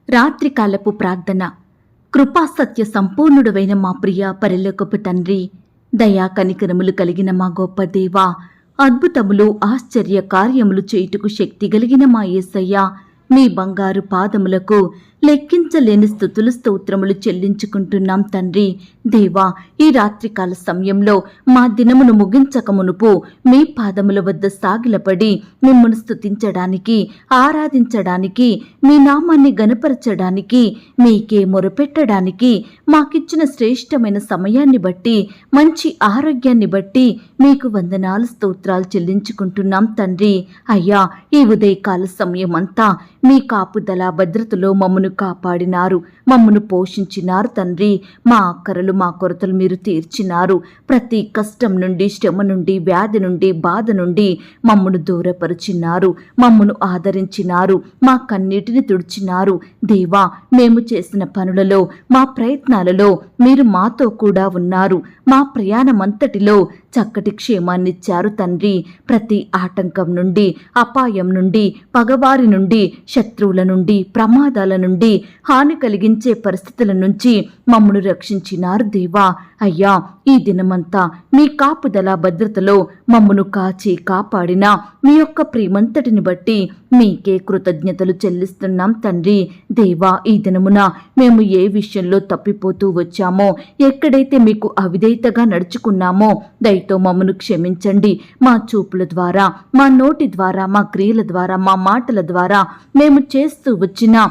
రాత్రికాలపు ప్రార్థన. కృపాసత్య సంపూర్ణుడవైన మా ప్రియ పరలోకపు తండ్రి, దయా కనికరములు కలిగిన మా గొప్ప దేవా, అద్భుతములు ఆశ్చర్య కార్యములు చేయుటకు శక్తి కలిగిన మా యేసయ్య, మీ బంగారు పాదములకు లెక్కించలేని స్తుతులు స్తోత్రములు చెల్లించుకుంటున్నాం తండ్రి. దేవా, ఈ రాత్రికాల సమయంలో మా దినమును ముగించక మునుపు మీ పాదముల వద్ద సాగిలపడి మిమ్మల్ని స్తుతించడానికి, ఆరాధించడానికి, మీ నామాన్ని గనపరచడానికి, మీకే మొరపెట్టడానికి మాకిచ్చిన శ్రేష్టమైన సమయాన్ని బట్టి, మంచి ఆరోగ్యాన్ని బట్టి మీకు వందనాలు స్తోత్రాలు చెల్లించుకుంటున్నాం తండ్రి. అయ్యా, ఈ ఉదయకాల సమయం అంతా మీ కాపుదల భద్రతలో మమ్మను కాపాడినారు, మమ్మను పోషించినారు తండ్రి. మా అక్కరలు మా కొరతలు మీరు తీర్చినారు. ప్రతి కష్టం నుండి, శ్రమ నుండి, వ్యాధి నుండి, బాధ నుండి మమ్మను దూరపరిచినారు, మమ్మను ఆదరించినారు, మా కన్నీటిని తుడిచినారు. దేవా, మేము చేసిన పనులలో, మా ప్రయత్నాలలో మీరు మాతో కూడా ఉన్నారు. మా ప్రయాణమంతటిలో చక్కటి క్షేమాన్నిచ్చారు తండ్రి. ప్రతి ఆటంకం నుండి, అపాయం నుండి, పగవారి నుండి, శత్రువుల నుండి, ప్రమాదాల నుండి, హాని కలిగించే పరిస్థితుల నుంచి మమ్మను రక్షించినారు దేవా. అయ్యా, ఈ దినమంతా మీ కాపుదల భద్రతలో మమ్మను కాచి కాపాడిన మీ యొక్క ప్రేమంతటిని బట్టి మీకే కృతజ్ఞతలు చెల్లిస్తున్నాం తండ్రి. దేవా, ఈ దినమున మేము ఏ విషయంలో తప్పిపోతూ వచ్చామో, ఎక్కడైతే మీకు అవిధేయతగా నడుచుకున్నామో దయతో మమ్మను క్షమించండి. మా చూపుల ద్వారా, మా నోటి ద్వారా, మా క్రియల ద్వారా, మా మాటల ద్వారా మేము చేస్తూ వచ్చిన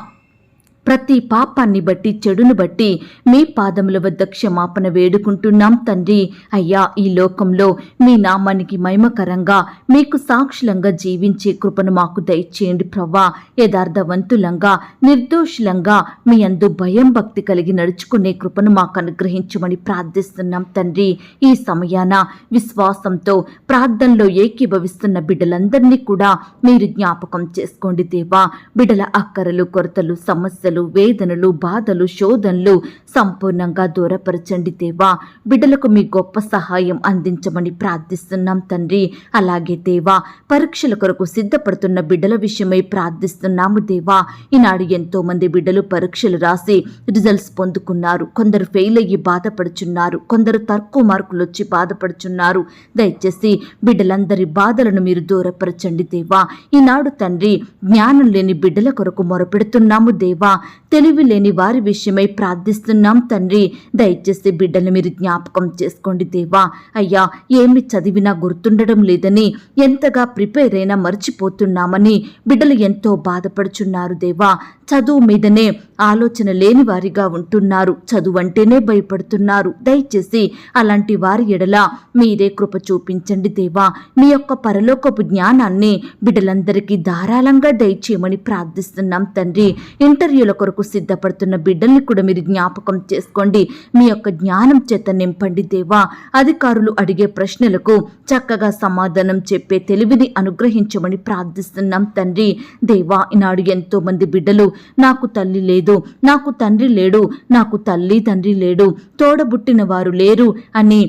ప్రతి పాపాన్ని బట్టి, చెడును బట్టి మీ పాదముల వద్ద క్షమాపణ వేడుకుంటున్నాం తండ్రి. అయ్యా, ఈ లోకంలో మీ నామానికి మహిమకరంగా, మీకు సాక్షులంగా జీవించే కృపను మాకు దయచేయండి ప్రభా. యథార్థవంతులంగా, నిర్దోషులంగా మీ అందు భయం భక్తి కలిగి నడుచుకునే కృపను మాకు అనుగ్రహించమని ప్రార్థిస్తున్నాం తండ్రి. ఈ సమయాన విశ్వాసంతో ప్రార్థనలో ఏకీభవిస్తున్న బిడ్డలందరినీ కూడా మీరు జ్ఞాపకం చేసుకోండి దేవా. బిడ్డల అక్కరలు, కొరతలు, సమస్యలు, వేదనలు, బాధలు, శోధనలు సంపూర్ణంగా దూరపరచండి దేవా. బిడ్డలకు మీ గొప్ప సహాయం అందించమని ప్రార్థిస్తున్నాం తండ్రి. అలాగే దేవా, పరీక్షల కొరకు సిద్ధపడుతున్న బిడ్డల విషయమై ప్రార్థిస్తున్నాము దేవా. ఈనాడు ఎంతో మంది బిడ్డలు పరీక్షలు రాసి రిజల్ట్స్ పొందుకున్నారు. కొందరు ఫెయిల్ అయ్యి బాధపడుచున్నారు, కొందరు తక్కువ మార్కులు వచ్చి బాధపడుచున్నారు. దయచేసి బిడ్డలందరి బాధలను మీరు దూరపరచండి దేవా. ఈనాడు తండ్రి, జ్ఞానం లేని బిడ్డల కొరకు మొరపెడుతున్నాము దేవా. తెలివి లేని వారి విషయమై ప్రార్థిస్తున్నాం తండ్రి. దయచేసి బిడ్డలు మీరు జ్ఞాపకం చేసుకోండి దేవా. అయ్యా, ఏమి చదివినా గుర్తుండడం లేదని, ఎంతగా ప్రిపేర్ అయినా మర్చిపోతున్నామని బిడ్డలు ఎంతో బాధపడుచున్నారు దేవా. చదువు మీదనే ఆలోచన లేని వారిగా ఉంటున్నారు, చదువు అంటేనే భయపడుతున్నారు. దయచేసి అలాంటి వారి ఎడల మీరే కృప చూపించండి దేవా. మీ యొక్క పరలోకపు జ్ఞానాన్ని బిడ్డలందరికీ ధారాళంగా దయచేయమని ప్రార్థిస్తున్నాం తండ్రి. ఇంటర్వ్యూల కొరకు సిద్ధపడుతున్న బిడ్డల్ని కూడా మీరు జ్ఞాపకం చేసుకోండి. మీ యొక్క జ్ఞానం చేత నింపండి దేవా. అధికారులు అడిగే ప్రశ్నలకు చక్కగా సమాధానం చెప్పే తెలివిని అనుగ్రహించమని ప్రార్థిస్తున్నాం తండ్రి. దేవా, ఈనాడు ఎంతో మంది బిడ్డలు నాకు తల్లి లేదు, నాకు తండ్రి లేడు, నాకు తల్లి తండ్రి లేడు, తోడబుట్టిన వారు లేరు అని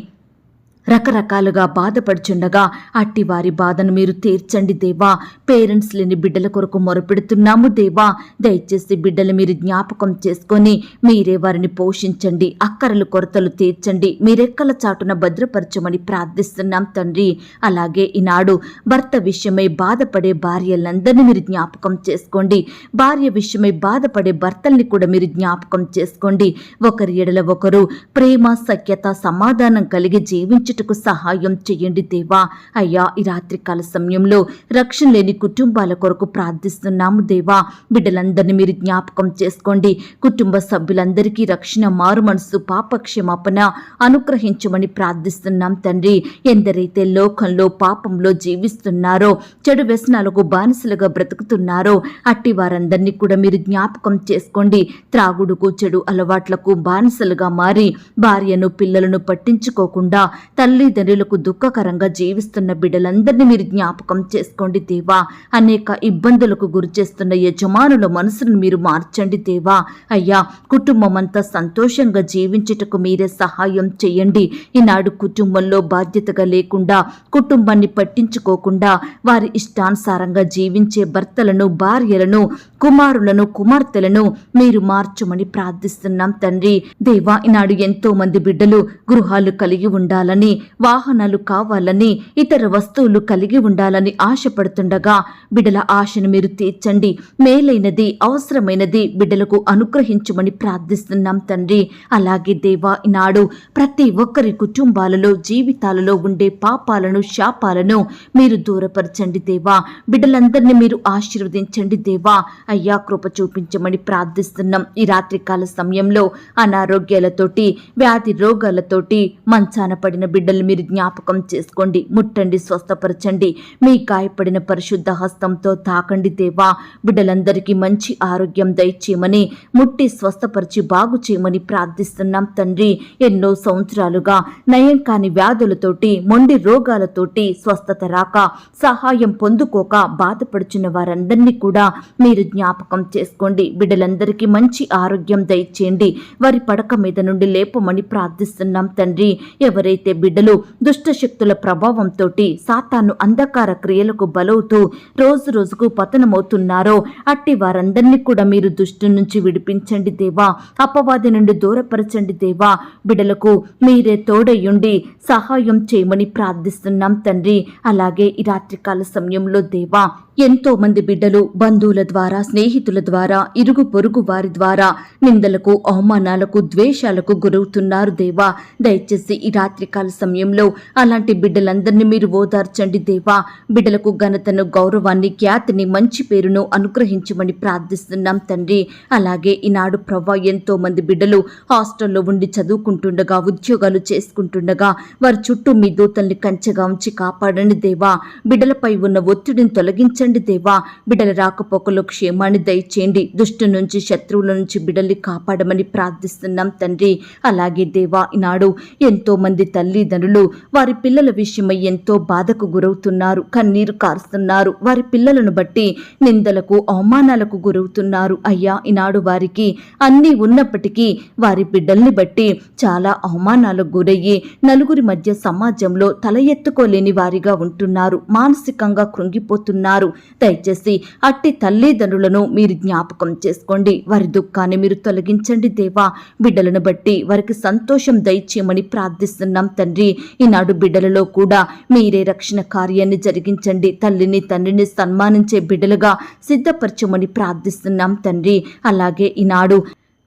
రకరకాలుగా బాధపడుచుండగా అట్టి వారి బాధను మీరు తీర్చండి దేవా. పేరెంట్స్ లేని బిడ్డల కొరకు మొరపెడుతున్నాము దేవా. దయచేసి బిడ్డలు మీరు జ్ఞాపకం చేసుకొని మీరే వారిని పోషించండి, అక్కరలు కొరతలు తీర్చండి, మీరెక్కల చాటున భద్రపరచమని ప్రార్థిస్తున్నాం తండ్రి. అలాగే ఈనాడు భర్త విషయమై బాధపడే భార్యలందరినీ మీరు జ్ఞాపకం చేసుకోండి. భార్య విషయమై బాధపడే భర్తల్ని కూడా మీరు జ్ఞాపకం చేసుకోండి. ఒకరి ఎడల ఒకరు ప్రేమ, సఖ్యత, సమాధానం కలిగి జీవించ సహాయం చేయండి దేవా. అయ్యా, ఈ రాత్రికాల సమయంలో రక్షణ లేని కుటుంబాల కొరకు ప్రార్థిస్తున్నాము దేవా. బిడ్డలందరినీ మీరు జ్ఞాపకం చేసుకోండి. కుటుంబ సభ్యులందరికీ రక్షణ, మారు మనసు, పాప క్షమాపణ అనుగ్రహించమని ప్రార్థిస్తున్నాం తండ్రి. ఎందరైతే లోకంలో పాపంలో జీవిస్తున్నారో, చెడు వ్యసనాలకు బానిసలుగా బ్రతుకుతున్నారో అట్టి వారందరినీ కూడా మీరు జ్ఞాపకం చేసుకోండి. త్రాగుడుకు, చెడు అలవాట్లకు బానిసలుగా మారి భార్యను, పిల్లలను పట్టించుకోకుండా తల్లిదండ్రులకు దుఃఖకరంగా జీవిస్తున్న బిడ్డలందరినీ మీరు జ్ఞాపకం చేసుకోండి దేవా. అనేక ఇబ్బందులకు గురి చేస్తున్న యజమానుల మనసును మీరు మార్చండి దేవా. అయ్యా, కుటుంబం అంతా సంతోషంగా జీవించుటకు మీరే సహాయం చేయండి. ఈనాడు కుటుంబంలో బాధ్యతగా లేకుండా, కుటుంబాన్ని పట్టించుకోకుండా వారి ఇష్టానుసారంగా జీవించే భర్తలను, భార్యలను కుమారులను కుమార్తెలను మీరు మార్చమని ప్రార్థిస్తున్నాం తండ్రి. దేవా, ఈనాడు ఎంతో మంది బిడ్డలు గృహాలు కలిగి ఉండాలని, వాహనాలు కావాలని, ఇతర వస్తువులు కలిగి ఉండాలని ఆశపడుతుండగా బిడ్డల ఆశను మీరు తీర్చండి. మేలైనది, అవసరమైనది బిడ్డలకు అనుగ్రహించమని ప్రార్థిస్తున్నాం తండ్రి. అలాగే దేవా, ఈనాడు ప్రతి ఒక్కరి కుటుంబాలలో, జీవితాలలో ఉండే పాపాలను, శాపాలను మీరు దూరపరచండి దేవా. బిడ్డలందరినీ మీరు ఆశీర్వదించండి దేవా. అయ్యా, కృప చూపించమని ప్రార్థిస్తున్నాం. ఈ రాత్రికాల సమయంలో అనారోగ్యాలతోటి, వ్యాధి రోగాలతోటి మంచాన పడిన బిడ్డలు మీరు జ్ఞాపకం చేసుకోండి. ముట్టండి, స్వస్థపరచండి. మీ గాయపడిన పరిశుద్ధ హస్తంతో తాకండి దేవా. బిడ్డలందరికీ మంచి ఆరోగ్యం దయచేయమని, ముట్టి స్వస్థపరిచి బాగు చేయమని ప్రార్థిస్తున్నాం తండ్రి. ఎన్నో సంవత్సరాలుగా నయం కాని వ్యాధులతోటి, మొండి రోగాలతోటి స్వస్థత రాక, సహాయం పొందుకోక బాధపడుచున్న వారందరినీ కూడా మీరు జ్ఞాపకం చేసుకోండి. బిడ్డలందరికీ మంచి ఆరోగ్యం దయచేయండి. వారి పడక మీద నుండి లేపమని ప్రార్థిస్తున్నాం తండ్రి. ఎవరైతే బిడ్డలు దుష్ట శక్తుల ప్రభావంతో సాతాను అంధకార క్రియలకు బలవుతూ రోజు రోజుకు పతనమవుతున్నారో అట్టి వారందరినీ కూడా మీరు దుష్టు నుంచి విడిపించండి దేవా. అపవాది నుండి దూరపరచండి దేవా. బిడ్డలకు మీరే తోడయుండి సహాయం చేయమని ప్రార్థిస్తున్నాం తండ్రి. అలాగే ఈ రాత్రికాల సమయంలో దేవా, ఎంతో మంది బిడ్డలు బంధువుల ద్వారా, స్నేహితుల ద్వారా, ఇరుగు పొరుగు వారి ద్వారా నిందలకు, అవమానాలకు, ద్వేషాలకు గురవుతున్నారు దేవా. దయచేసి ఈ రాత్రికాల సమయంలో అలాంటి బిడ్డలందరినీ మీరు ఓదార్చండి దేవా. బిడ్డలకు ఘనతను, గౌరవాన్ని, ఖ్యాతిని, మంచి పేరును అనుగ్రహించమని ప్రార్థిస్తున్నాం తండ్రి. అలాగే ఈనాడు ప్రవ్వా, ఎంతో మంది బిడ్డలు హాస్టల్లో ఉండి చదువుకుంటుండగా, ఉద్యోగాలు చేసుకుంటుండగా వారి చుట్టూ మీ దూతల్ని కంచెగా ఉంచి కాపాడండి దేవా. బిడ్డలపై ఉన్న ఒత్తిడిని తొలగించండి దేవా. బిడ్డల రాకపోకలో క్షేమాన్ని దయచేయండి. దుష్టు నుంచి, శత్రువుల నుంచి బిడ్డల్ని కాపాడమని ప్రార్థిస్తున్నాం తండ్రి. అలాగే దేవా, ఈనాడు ఎంతో మంది తల్లిదండ్రులు వారి పిల్లల విషయమై ఎంతో బాధకు గురవుతున్నారు, కన్నీరు కారుస్తున్నారు. వారి పిల్లలను బట్టి నిందలకు, అవమానాలకు గురవుతున్నారు. అయ్యా, ఈనాడు వారికి అన్నీ ఉన్నప్పటికీ వారి బిడ్డల్ని బట్టి చాలా అవమానాలకు గురయ్యి నలుగురి మధ్య సమాజంలో తల ఎత్తుకోలేని వారిగా ఉంటున్నారు, మానసికంగా కృంగిపోతున్నారు. దయచేసి అట్టి తల్లిదండ్రులను మీరు జ్ఞాపకం చేసుకోండి. వారి దుఃఖాన్ని మీరు తొలగించండి దేవా. బిడ్డలను బట్టి వారికి సంతోషం దయచేయమని ప్రార్థిస్తున్నాం తండ్రి. ఈనాడు బిడ్డలలో కూడా మీరే రక్షణ కార్యాన్ని జరిగించండి. తల్లిని, తండ్రిని సన్మానించే బిడ్డలుగా సిద్ధపరచమని ప్రార్థిస్తున్నాం తండ్రి. అలాగే ఈనాడు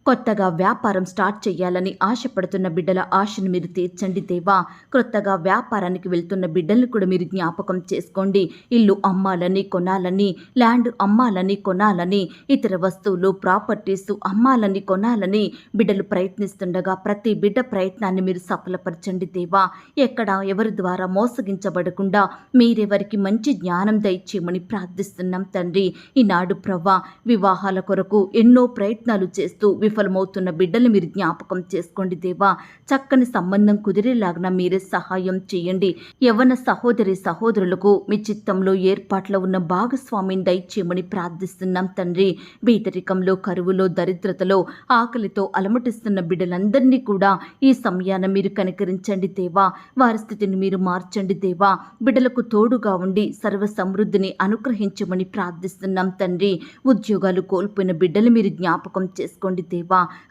కొత్తగా వ్యాపారం స్టార్ట్ చేయాలని ఆశపడుతున్న బిడ్డల ఆశను మీరు తీర్చండి దేవా. కొత్తగా వ్యాపారానికి వెళ్తున్న బిడ్డల్ని కూడా మీరు జ్ఞాపకం చేసుకోండి. ఇల్లు అమ్మాలని, కొనాలని, ల్యాండ్ అమ్మాలని, కొనాలని, ఇతర వస్తువులు, ప్రాపర్టీస్ అమ్మాలని, కొనాలని బిడ్డలు ప్రయత్నిస్తుండగా ప్రతి బిడ్డ ప్రయత్నాన్ని మీరు సఫలపరచండి దేవా. ఎక్కడ ఎవరి ద్వారా మోసగించబడకుండా మీరెవరికి మంచి జ్ఞానం దయచేయమని ప్రార్థిస్తున్నాం తండ్రి. ఈనాడు ప్రవ్వా, వివాహాల కొరకు ఎన్నో ప్రయత్నాలు చేస్తూ విఫలమవుతున్న బిడ్డలు మీరు జ్ఞాపకం చేసుకోండి దేవా. చక్కని సంబంధం కుదిరేలాగా మీరే సహాయం చేయండి. యవ్వన సహోదరి సహోదరులకు మీ చిత్తంలో ఏర్పాట్లో ఉన్న భాగస్వామిని దయచేయమని ప్రార్థిస్తున్నాం తండ్రి. బీదరికంలో, కరువులో, దరిద్రతలో, ఆకలితో అలమటిస్తున్న బిడ్డలందరినీ కూడా ఈ సమయాన మీరు కనికరించండి దేవా. వారి స్థితిని మీరు మార్చండి దేవా. బిడ్డలకు తోడుగా ఉండి సర్వ సమృద్ధిని అనుగ్రహించమని ప్రార్థిస్తున్నాం తండ్రి. ఉద్యోగాలు కోల్పోయిన బిడ్డలు మీరు జ్ఞాపకం చేసుకోండి దేవా.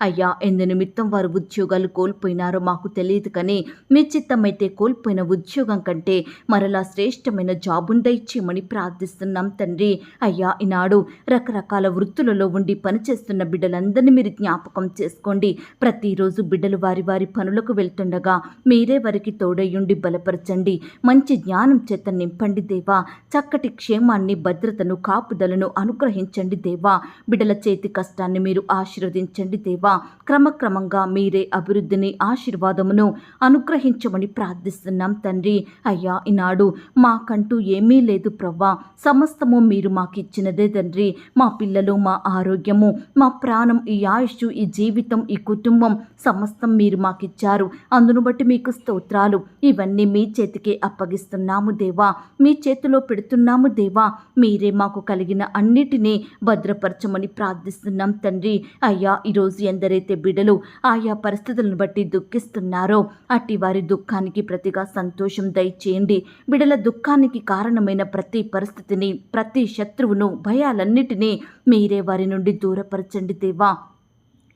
అయ్యా, ఎందు నిమిత్తం వారు ఉద్యోగాలు కోల్పోయినారో మాకు తెలియదు, కానీ మీ చిత్తమైతే కోల్పోయిన ఉద్యోగం కంటే మరలా శ్రేష్టమైన జాబును దయచేయమని ప్రార్థిస్తున్నాం తండ్రి. అయ్యా, ఈనాడు రకరకాల వృత్తులలో ఉండి పనిచేస్తున్న బిడ్డలందరినీ మీరు జ్ఞాపకం చేసుకోండి. ప్రతిరోజు బిడ్డలు వారి వారి పనులకు వెళ్తుండగా మీరే వారికి తోడయుండి బలపరచండి. మంచి జ్ఞానం చేత నింపండి దేవా. చక్కటి క్షేమాన్ని, భద్రతను, కాపుదలను అనుగ్రహించండి దేవా. బిడ్డల చేతి కష్టాన్ని మీరు ఆశీర్వదించండి దేవా. క్రమక్రమంగా మీరే అభివృద్ధిని, ఆశీర్వాదమును అనుగ్రహించమని ప్రార్థిస్తున్నాం తండ్రి. అయ్యా, ఈనాడు మాకంటూ ఏమీ లేదు ప్రవ్వా. సమస్తము మీరు మాకు ఇచ్చినదే తండ్రి. మా పిల్లలు, మా ఆరోగ్యము, మా ప్రాణం, ఈ ఆయుష్, ఈ జీవితం, ఈ కుటుంబం సమస్తం మీరు మాకిచ్చారు. అందును బట్టి మీకు స్తోత్రాలు. ఇవన్నీ మీ చేతికే అప్పగిస్తున్నాము దేవా. మీ చేతిలో పెడుతున్నాము దేవా. మీరే మాకు కలిగిన అన్నిటినీ భద్రపరచమని ప్రార్థిస్తున్నాం తండ్రి. అయ్యా, ఈరోజు ఎందరైతే బిడ్డలు ఆయా పరిస్థితులను బట్టి దుఃఖిస్తున్నారో అట్టి వారి దుఃఖానికి ప్రతిగా సంతోషం దయచేయండి. బిడ్డల దుఃఖానికి కారణమైన ప్రతి పరిస్థితిని, ప్రతి శత్రువును, భయాలన్నిటినీ మీరే వారి నుండి దూరపరచండి దేవా.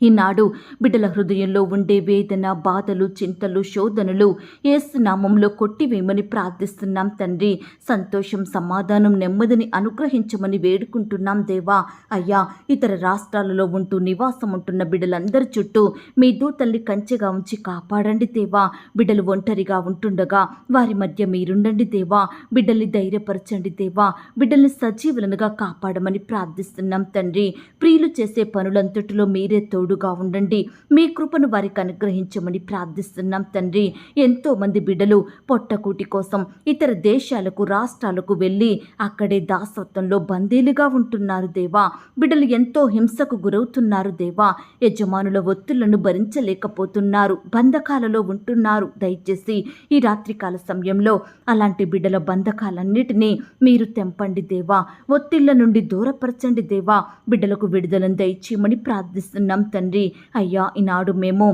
ఈనాడు బిడ్డల హృదయంలో ఉండే వేదన, బాధలు, చింతలు, శోధనలు యేసు నామంలో కొట్టివేయమని ప్రార్థిస్తున్నాం తండ్రి. సంతోషం, సమాధానం, నెమ్మదిని అనుగ్రహించమని వేడుకుంటున్నాం దేవా. అయ్యా, ఇతర రాష్ట్రాలలో ఉంటూ నివాసం ఉంటున్న బిడ్డలందరి చుట్టూ మీ దూతల్ని కంచెగా ఉంచి కాపాడండి దేవా. బిడ్డలు ఒంటరిగా ఉంటుండగా వారి మధ్య మీరుండండి దేవా. బిడ్డల్ని ధైర్యపరచండి దేవా. బిడ్డల్ని సజీవులనుగా కాపాడమని ప్రార్థిస్తున్నాం తండ్రి. ప్రియులు చేసే పనులంతటిలో మీరే తోడుగా ఉండండి. మీ కృపను వారికి అనుగ్రహించమని ప్రార్థిస్తున్నాం తండ్రి. ఎంతో మంది బిడ్డలు పొట్టకూటి కోసం ఇతర దేశాలకు, రాష్ట్రాలకు వెళ్ళి అక్కడే దాసత్వంలో బందీలుగా ఉంటున్నారు దేవా. బిడ్డలు ఎంతో హింసకు గురవుతున్నారు దేవా. యజమానుల ఒత్తిళ్లను భరించలేకపోతున్నారు, బంధకాలలో ఉంటున్నారు. దయచేసి ఈ రాత్రికాల సమయంలో అలాంటి బిడ్డల బంధకాలన్నిటినీ మీరు తెంపండి దేవా. ఒత్తిళ్ల నుండి దూరపరచండి దేవా. బిడ్డలకు విడుదలను దయచేయమని ప్రార్థిస్తున్నాం తండ్రి. అయ్యా, ఈనాడు మేము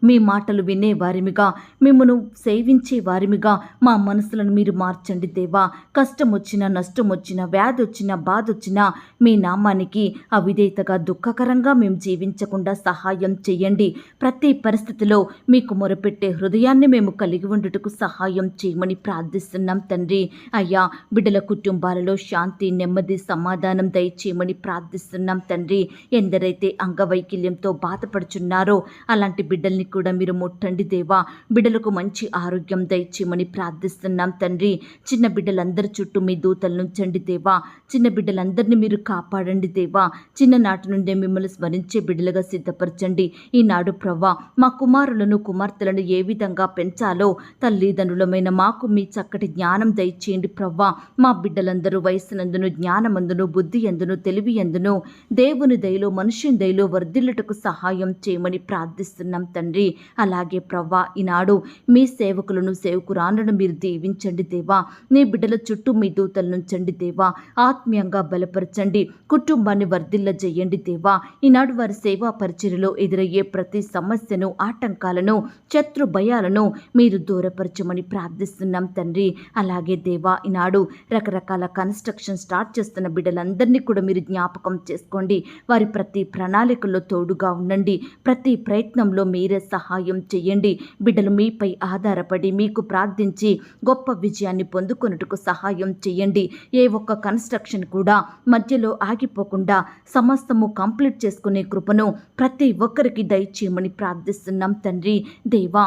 మీ మాటలు వినే వారిమిగా, మిమ్మను సేవించే వారిమిగా మా మనసులను మీరు మార్చండి దేవా. కష్టం వచ్చినా, నష్టం వచ్చినా, వ్యాధి వచ్చినా, బాధ వచ్చినా మీ నామానికి అవిధేయతగా, దుఃఖకరంగా మేము జీవించకుండా సహాయం చేయండి. ప్రతి పరిస్థితిలో మీకు మొరపెట్టే హృదయాన్ని మేము కలిగి ఉండుటకు సహాయం చేయమని ప్రార్థిస్తున్నాం తండ్రి. అయ్యా, బిడ్డల కుటుంబాలలో శాంతి, నెమ్మది, సమాధానం దయచేయమని ప్రార్థిస్తున్నాం తండ్రి. ఎందరైతే అంగవైకల్యంతో బాధపడుచున్నారో అలాంటి బిడ్డల్ని కూడా మీరు ముట్టండి దేవా. బిడ్డలకు మంచి ఆరోగ్యం దయచేయమని ప్రార్థిస్తున్నాం తండ్రి. చిన్న బిడ్డలందరి చుట్టూ మీ దూతలను ఉంచండి దేవా. చిన్న బిడ్డలందరినీ మీరు కాపాడండి దేవా. చిన్ననాటి నుండే మిమ్మల్ని స్మరించే బిడ్డలుగా సిద్ధపరచండి. ఈనాడు ప్రవ్వా, మా కుమారులను, కుమార్తెలను ఏ విధంగా పెంచాలో తల్లిదండ్రులమైన మాకు మీ చక్కటి జ్ఞానం దయచేయండి ప్రవ్వా. మా బిడ్డలందరూ వయసునందును, జ్ఞానమందును, బుద్ధి ఎందును, తెలివి ఎందును, దేవుని దయలో, మనుషుని దయలో వర్ధిల్లుటకు సహాయం చేయమని ప్రార్థిస్తున్నాం తండ్రి. అలాగే ప్రవ్వా, ఈనాడు మీ సేవకులను, సేవకురాండ్లను మీరు దీవించండి దేవా. నీ బిడ్డల చుట్టూ మీ దూతలను ఉంచండి దేవా. ఆత్మీయంగా బలపరచండి, కుటుంబాన్ని వర్ధిల్ల చేయండి దేవా. ఈనాడు వారి సేవా పరిచర్యలో ఎదురయ్యే ప్రతి సమస్యను, ఆటంకాలను, శత్రు భయాలను మీరు దూరపరచమని ప్రార్థిస్తున్నాం తండ్రి. అలాగే దేవా, ఈనాడు రకరకాల కన్స్ట్రక్షన్ స్టార్ట్ చేస్తున్న బిడ్డలందరినీ కూడా మీరు జ్ఞాపకం చేసుకోండి. వారి ప్రతి ప్రణాళికల్లో తోడుగా ఉండండి. ప్రతి ప్రయత్నంలో మీరే సహాయం చేయండి. బిడ్డలు మీపై ఆధారపడి మీకు ప్రార్థించి గొప్ప విజయాన్ని పొందుకొనుటకు సహాయం చేయండి. ఏ ఒక్క కన్స్ట్రక్షన్ కూడా మధ్యలో ఆగిపోకుండా సమస్తము కంప్లీట్ చేసుకునే కృపను ప్రతి ఒక్కరికి దయచేయమని ప్రార్థిస్తున్నాం తండ్రి. దేవా,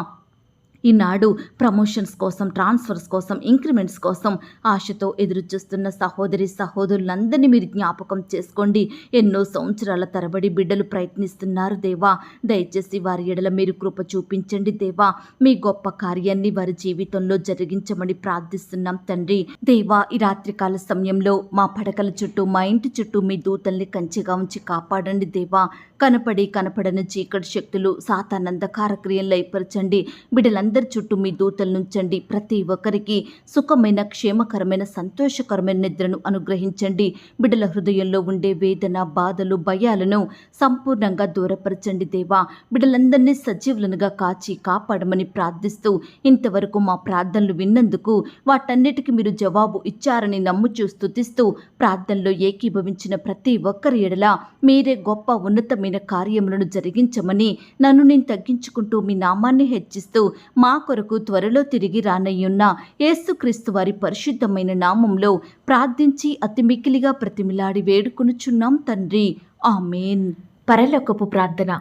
ఈనాడు ప్రమోషన్స్ కోసం, ట్రాన్స్ఫర్స్ కోసం, ఇంక్రిమెంట్స్ కోసం ఆశతో ఎదురుచూస్తున్న సహోదరి సహోదరులందరినీ మీరు జ్ఞాపకం చేసుకోండి. ఎన్నో సంవత్సరాల తరబడి బిడ్డలు ప్రయత్నిస్తున్నారు దేవా. దయచేసి వారి ఎడల మీరు కృప చూపించండి దేవా. మీ గొప్ప కార్యాన్ని వారి జీవితంలో జరిగించమని ప్రార్థిస్తున్నాం తండ్రి. దేవా, ఈ రాత్రికాల సమయంలో మా పడకల చుట్టూ, మా ఇంటి చుట్టూ మీ దూతల్ని కంచెగా ఉంచి కాపాడండి దేవా. కనపడి కనపడని చీకటి శక్తులు, సాతానందకార క్రియలు లయపరచండి. బిడ్డలందరి చుట్టూ మీ దూతలను ఉంచండి. ప్రతి ఒక్కరికి సుఖమైన, క్షేమకరమైన, సంతోషకరమైన నిద్రను అనుగ్రహించండి. బిడ్డల హృదయంలో ఉండే వేదన, బాధలు, భయాలను సంపూర్ణంగా దూరపరచండి దేవా. బిడ్డలందరినీ సజీవులనుగా కాచి కాపాడమని ప్రార్థిస్తూ, ఇంతవరకు మా ప్రార్థనలు విన్నందుకు, వాటన్నిటికీ మీరు జవాబు ఇచ్చారని నమ్ముచూ స్తుతిస్తూ, ప్రార్థనలో ఏకీభవించిన ప్రతి ఒక్కరి ఎడల మీరే గొప్ప ఉన్నతమైన కార్యములను జరిగించమని నన్ను నేను తగ్గించుకుంటూ మీ నామాన్ని హెచ్చిస్తూ, మా కొరకు త్వరలో తిరిగి రానయ్యున్న యేసుక్రీస్తు వారి పరిశుద్ధమైన నామంలో ప్రార్థించి అతి మిక్కిలిగా ప్రతిమిలాడి వేడుకొనుచున్నాం తండ్రి. ఆమేన్. పరలోకపు ప్రార్థన.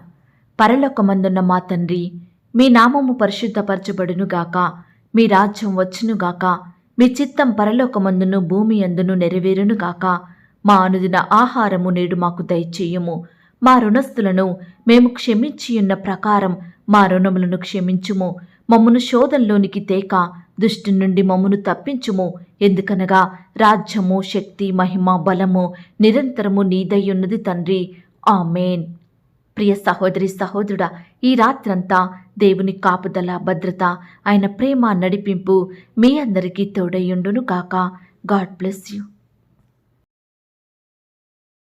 పరలోకమందున్న మా తండ్రి, మీ నామము పరిశుద్ధపరచబడునుగాక. మీ రాజ్యం వచ్చునుగాక. మీ చిత్తం పరలోకమందును భూమి అందును నెరవేరునుగాక. మా అనుదిన ఆహారము నేడు మాకు దయచేయము. మా రుణస్థులను మేము క్షమించియున్న ప్రకారం మా రుణములను క్షమించుము. మమ్మను శోధనలోనికి తేక దుష్టు నుండి మమ్మను తప్పించుము. ఎందుకనగా రాజ్యము, శక్తి, మహిమ, బలము నిరంతరము నీదయ్యున్నది తండ్రి. ఆమేన్. ప్రియ సహోదరి సహోదరుడా, ఈ రాత్రంతా దేవుని కాపుదల, భద్రత, ఆయన ప్రేమ, నడిపింపు మీ అందరికీ తోడయ్యుండును గాక. God bless you.